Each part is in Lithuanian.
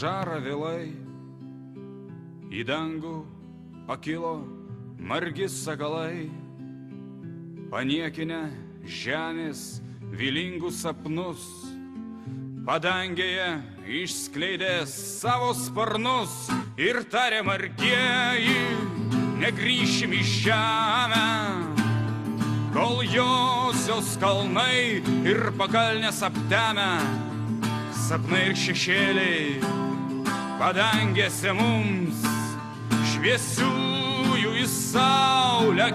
žara vėlai, į dangų pakilo margi sakalai, paniekinę žemės vylingus sapnus, padangėje išskleidė savo sparnus ir tarė margieji, negrįšim į žemę, kol josios kalnai ir pakalnės aptemę, sapnai ir šešėliai padangėse mums, šviesiųjų į saulę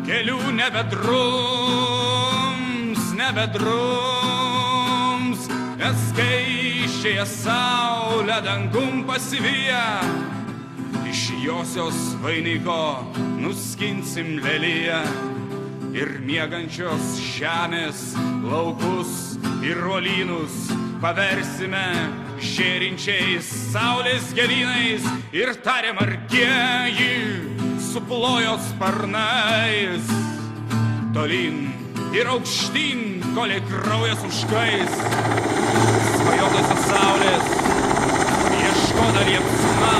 kelių nebedrums, nes skaičiąją saulę dangum pasiviję, iš josios vainiko nuskinsim leliją ir miegančios žemės laukus ir uolynus paversime žėrinčiais saulės gėlynais ir tarė margieji, suplojo sparnais, tolyn ir aukštyn, kolei kraujas užkais, svajotosios saulės, ieškoda liepsna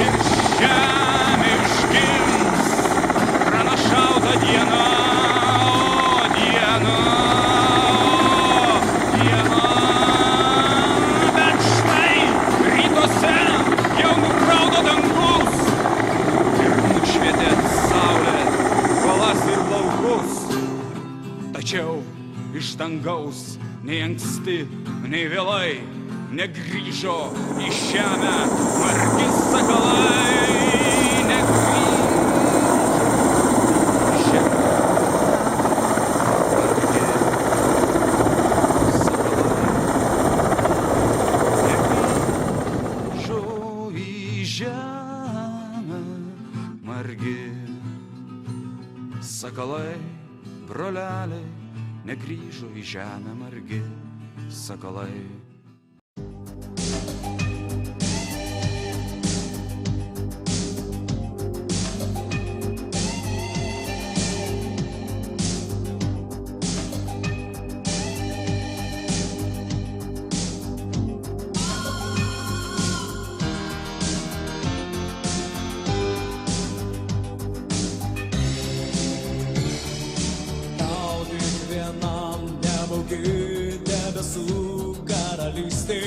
ir žemė išgims pranašauta diena, bet štai rytuose jau nugraudo dangus ir nušvietė saulė balas ir laukus. Tačiau iš dangaus nei anksti, nei vėlai negrįžo į žemę margi sakalai, sakalai, broleliai, negrįžo į žemę margi sakalai. Debesų karalystė,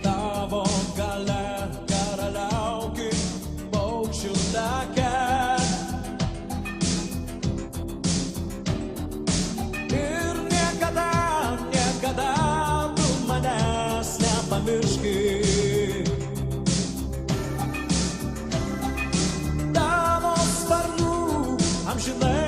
tavo gale karaliauki paukščių take ir niekada, niekada tu manęs nepamirški. Tavo sparnų amžinai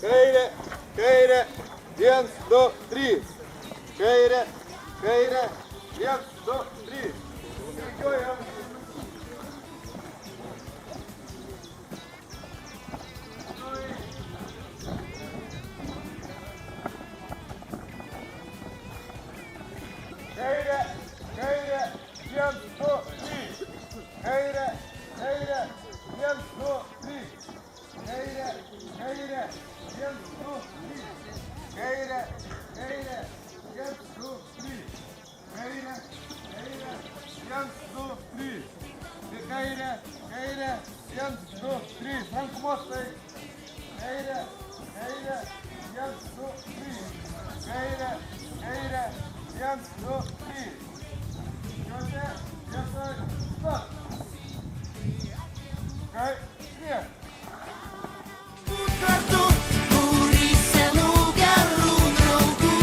kairė, kairė, 1, 2, 3. Kairė, kairė, 1, 2, 3. Skaičiuojam. Kairė, kairė, 1, 2, 3. Kairė, kairė, 1, 2, 3. Kairė, kairė, 1, 2, 3. Kairė, kairė, 1, 2, 3. Kairė, kairė, 1, 2, 3. Kairė, kairė, 1, 2, 3. Rankų mostai. Kairė, kairė, 1, 2, 3. Kairė, kairė, 1, 2, 3. Jose, vietoj, stop. Kairė. Kartu būrį senų gerų draugų.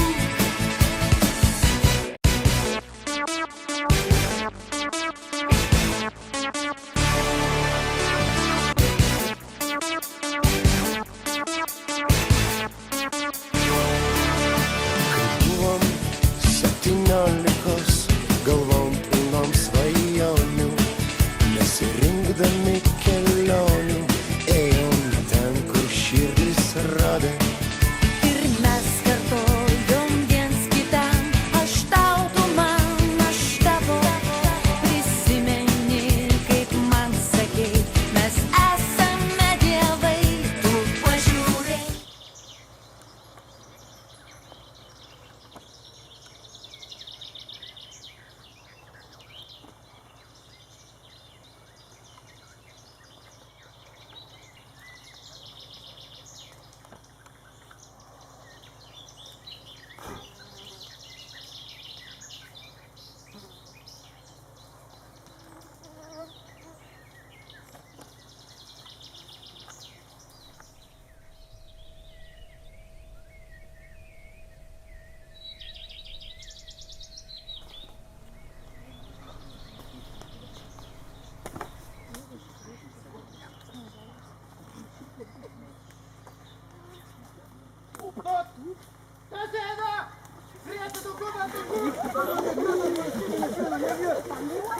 Buvom 17, galvom pilnom svajonių, nesirinkdami kelionių, ėjom ten, kur širdis radė. Ir mes kartojom viens kitam, aš tau, tu man, aš tavo. Prisimeni, kaip man sakei, mes esame dievai, tu pažiūrėk.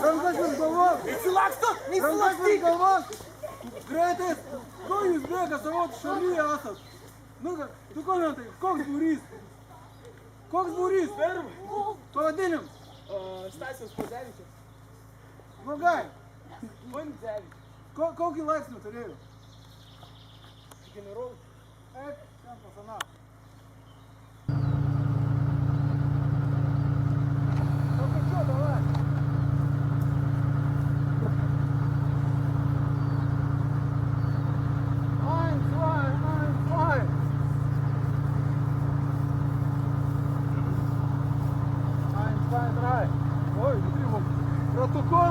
Rankas virš galvos! Nesilakstut! Rankas virš galvos! Greitai! Ko jūs bėga savo šalyje esat? Nu, dokumentai, koks būrys? Koks būrys? Pavadinim? Stasijos Pozevičius. Blogai. Vandzevičius. Kokį laipsnį turėjo? Generol. Eik, ten pasana. Papačiu, davai. Eins, zwei, eins, zwei. Eins, zwei, drei. Oi, įtrimom. Ratuku.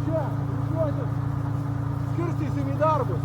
Čia, rikiuotis. Skirstysim į darbus.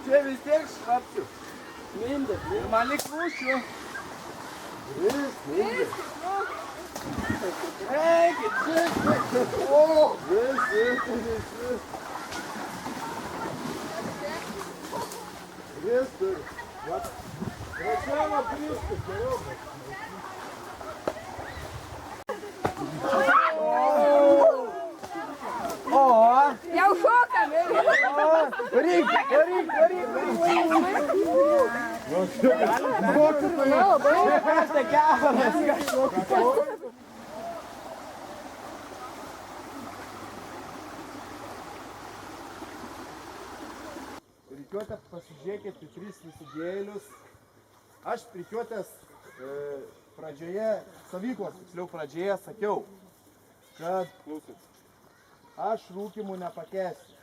Čia vis tiek šrapsiu. Mindė. Ir man lik rūšiu. Mindė. Eikit, čia. O, visi. Visur. Prašau, pristis, geriau. Jau šokam! Varyk, varyk, varyk, varyk. Šekarte keparas. rikiuotę pasižiūrėkit į 3 nusidėlius. Aš rikiuotės pradžioje, savyklos tiksliau pradžioje sakiau, kad aš rūkimų nepakęsiu.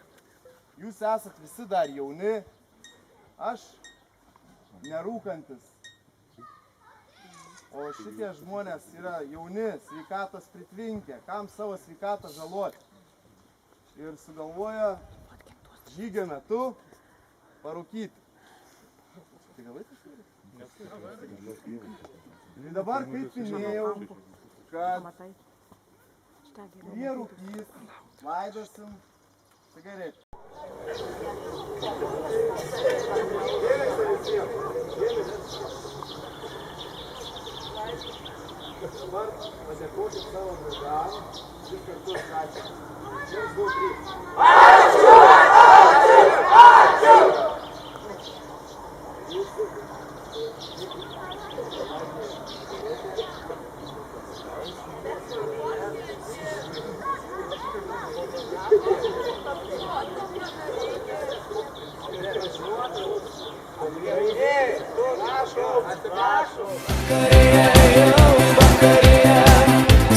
Jūs esat visi dar jauni, aš nerūkantis. O šitie žmonės yra jauni, sveikatos pritvinkę, kam savo sveikatą žaloti. Ir sugalvoja žygio metu parūkyti. Tai gal laikas? Ir dabar, kaip minėjau, kad kurie rūkys, laidosim cigaretę. Dabar padėkokit savo draugam, vis kartu ačiū. 1, 2, 3. Ačiū! Ačiū!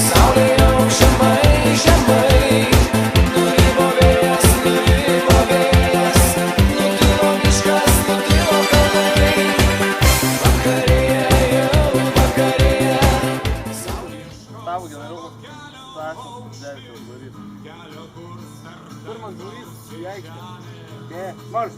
Saulė jau žemai, žemai, nurimo vėjas, nutilo miškas, nutilo kalnai. Vakarėja, jau vakarėja. Tavo generolas Stasas Dzevičiaus būrys. Pirmas būrys į aikštę. Marš!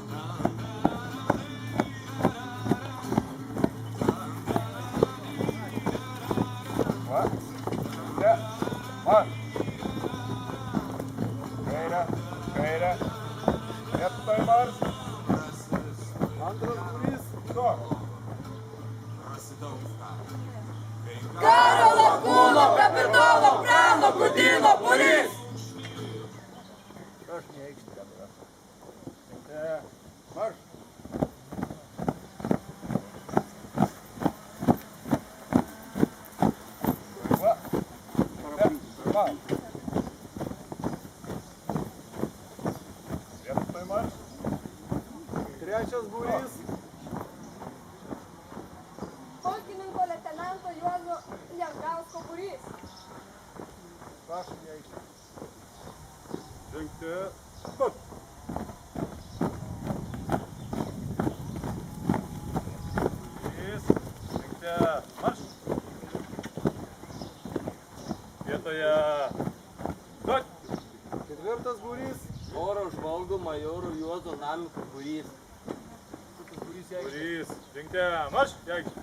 Kairė. Vietoj marš. Antras būrys. Karo lakūno, kapitono, prano, Putino būrys. Aš ne aikštė. Marš. Vietoj marš. Trečias būrys. Pulkininko leitenanto Juozo Jangausko būrys. Prašom į aikštę. Žengti. Stot. Būrys. Žengti. Marš. Vietoje. Stot. Ketvirtas būrys. Oro žvalgo majoro Juozo Namiko būrys. Būrys. Žengti. Marš. Į aikštę.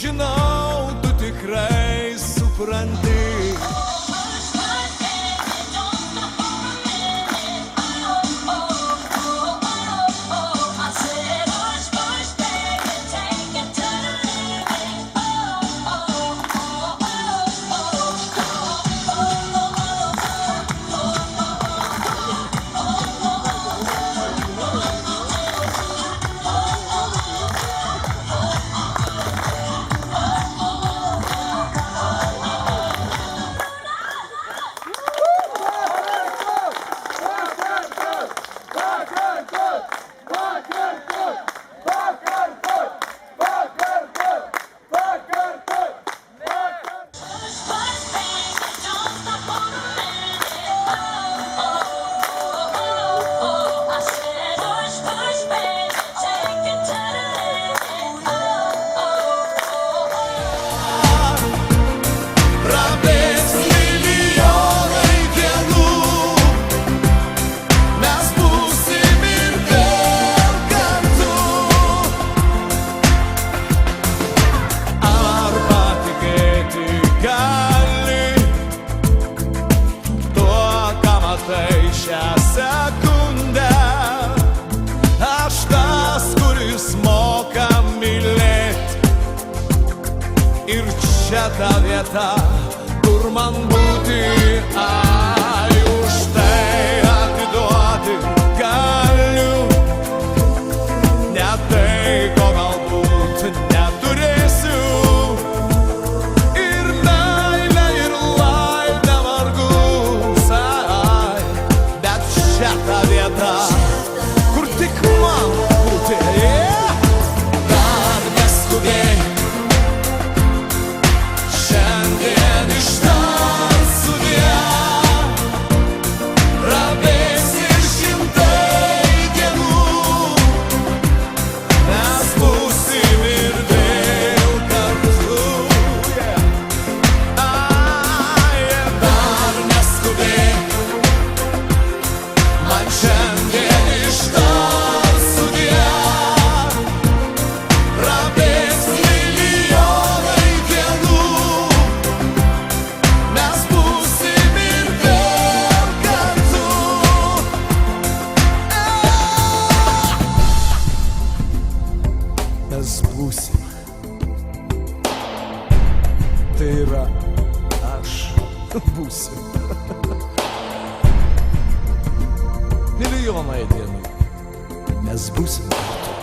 Žinau, tu tikrai supranti, čia ta vieta, kur man būti, ai, už tai atiduoti galiu. Ne tai, ko galbūt neturėsiu. Ir meilė, ir laimė vargus, ai, bet čia ta vieta, kur tik man būti. Dar neskubėk, šiandien ištar sudie. Prabėgs ir šimtai dienų, mes būsim ir vėl kartu. Ai, dar neskubėk, man šiandien ištar sudie. Prabėgs milijonai dienų, mes būsim ir vėl kartu. Mes būsim. Tai yra aš būsiu. Milijonai dienų mes būsim kartu.